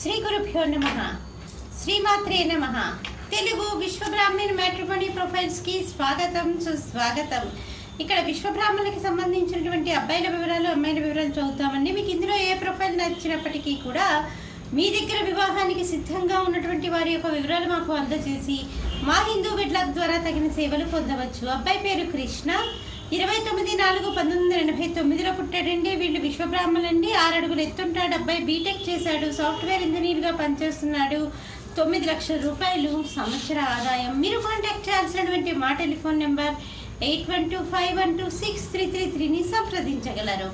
శ్రీ గురుభ్యో నమః. శ్రీమాత్రే నమః. తెలుగు విశ్వబ్రాహ్మణ మ్యాట్రిమోనీ ప్రొఫైల్స్ కి స్వాగతం, సుస్వాగతం. ఇక్కడ విశ్వబ్రాహ్మణులకి సంబంధించినటువంటి అబ్బాయిల వివరాలు, అమ్మాయిల వివరాలు చదువుతామండి. మీకు ఇందులో ఏ ప్రొఫైల్ నచ్చినప్పటికీ కూడా మీ దగ్గర వివాహానికి సిద్ధంగా ఉన్నటువంటి వారి యొక్క వివరాలు మాకు అందజేసి మా హిందూ వెడ్లాక్ ద్వారా తగిన సేవలు పొందవచ్చు. అబ్బాయి పేరు కృష్ణ, 29/4/1989లో పుట్టాడండి. వీళ్ళు విశ్వబ్రాహ్మణులండి. 6 అడుగులు ఎత్తుంటాడు. అబ్బాయి బీటెక్ చేశాడు, సాఫ్ట్వేర్ ఇంజనీర్గా పనిచేస్తున్నాడు. 9 లక్షల రూపాయలు సంవత్సర ఆదాయం. మీరు కాంటాక్ట్ చేయాల్సినటువంటి మా టెలిఫోన్ నెంబర్ 8125126333ని సంప్రదించగలరు.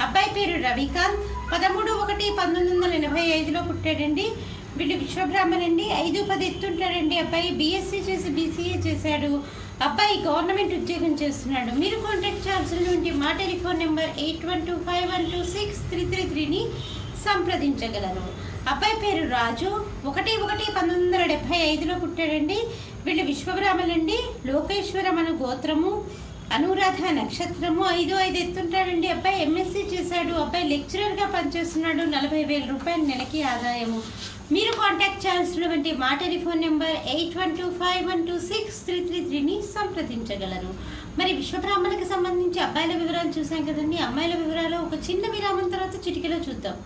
అబ్బాయి పేరు రవికాంత్, 13/1/1985లో పుట్టాడండి. వీళ్ళు విశ్వబ్రాహ్మణండి. 5'10" ఎత్తుంటాడండి. అబ్బాయి బీఎస్సీ చేసి బీసీఏ చేశాడు. అబ్బాయి గవర్నమెంట్ ఉద్యోగం చేస్తున్నాడు. మీరు కాంటాక్ట్ చేయాల్సినటువంటి మా టెలిఫోన్ నెంబర్ 8125126333ని సంప్రదించగలరు. అబ్బాయి పేరు రాజు, 1/1/1975లో పుట్టాడండి. వీళ్ళు విశ్వబ్రాహ్మణులండి. లోకేశ్వరం అను గోత్రము, అనురాధ నక్షత్రము, 5'5" ఎత్తుంటాడండి. అబ్బాయి ఎంఎస్సీ చేశాడు. అబ్బాయి లెక్చరర్గా పనిచేస్తున్నాడు. 40,000 రూపాయలు నెలకి ఆదాయము. మీరు కాంటాక్ట్ చేయాల్సినటువంటి మా టెలిఫోన్ నెంబర్ 8125126333ని సంప్రదించగలరు. మరి విశ్వబ్రాహ్మణులకు సంబంధించి అబ్బాయిల వివరాలు చూసాం కదండి. అమ్మాయిల వివరాలు ఒక చిన్న విరామం తర్వాత చిటికెలో చూద్దాం.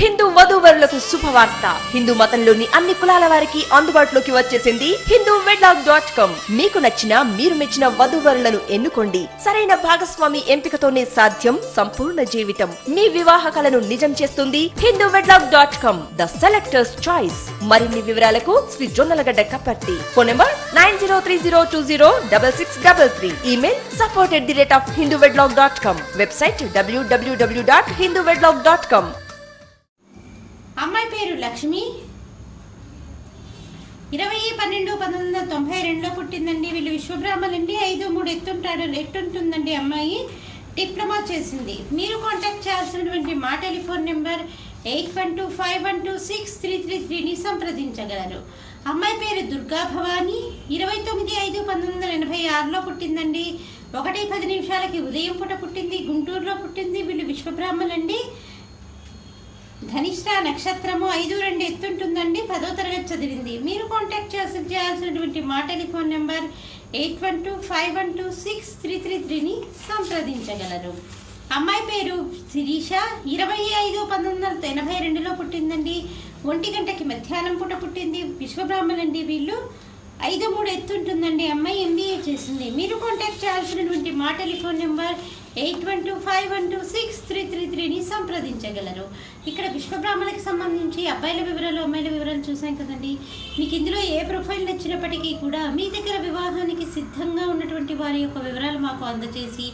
హిందూ వధూవరులకు శుభవార్త. హిందూ మతంలోని అన్ని కులాల వారికి అందుబాటులోకి వచ్చేసింది hinduwedlock.com. మీకు నచ్చిన, మీరు మెచ్చిన వధూవరులను ఎన్నుకోండి. సరైన భాగస్వామి ఎంపికతోనే సాధ్యం సంపూర్ణ జీవితం. మీ వివాహ కలను నిజం చేస్తుంది hinduwedlock.com, ద సెలెక్టర్స్ చాయిస్. మరిన్ని వివరాలకు Shri Jonnalagadda Kaparthi. Phone number 9030206633. Email support@hinduwedlock.com. Website www.hinduwedlock.com. అమ్మాయి పేరు లక్ష్మి, 20/12/1992లో పుట్టిందండి. వీళ్ళు విశ్వబ్రాహ్మణులండి. 5'3" ఎత్తుంటుందండి. అమ్మాయి డిప్లొమా చేసింది. మీరు కాంటాక్ట్ చేయాల్సినటువంటి మా టెలిఫోన్ నెంబర్ 8125126333ని సంప్రదించగలరు. అమ్మాయి పేరు దుర్గా భవాని, 29/5/1986లో పుట్టిందండి. 1:10 ఉదయం పూట పుట్టింది. గుంటూరులో పుట్టింది. వీళ్ళు విశ్వబ్రాహ్మణులండి. ధనిష్ట నక్షత్రము, 5'2" ఎత్తుంటుందండి. 10వ తరగతి చదివింది. మీరు కాంటాక్ట్ చేయాల్సినటువంటి మా టెలిఫోన్ నెంబర్ 8125126333ని సంప్రదించగలరు. అమ్మాయి పేరు శిరీష, 25/1982లో పుట్టిందండి. 1 మధ్యాహ్నం పూట పుట్టింది. విశ్వబ్రాహ్మణులండి. వీళ్ళు 5'3" ఎత్తుంటుందండి. అమ్మాయి ఎంబీఏ చేసింది. మీరు కాంటాక్ట్ చేయాల్సినటువంటి మా టెలిఫోన్ నెంబర్ 8125126333ని సంప్రదించగలరు. ఇక్కడ విశ్వబ్రాహ్మణులకు సంబంధించి అబ్బాయిల వివరాలు, అమ్మాయిల వివరాలు చూసాం కదండి. మీకు ఇందులో ఏ ప్రొఫైల్ నచ్చినప్పటికీ కూడా మీ దగ్గర వివాహానికి సిద్ధంగా ఉన్నటువంటి వారి యొక్క వివరాలు మాకు అందజేసి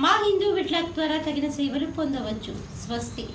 మా హిందూ వెడ్లాక్ ద్వారా తగిన సేవలు పొందవచ్చు. స్వస్తి.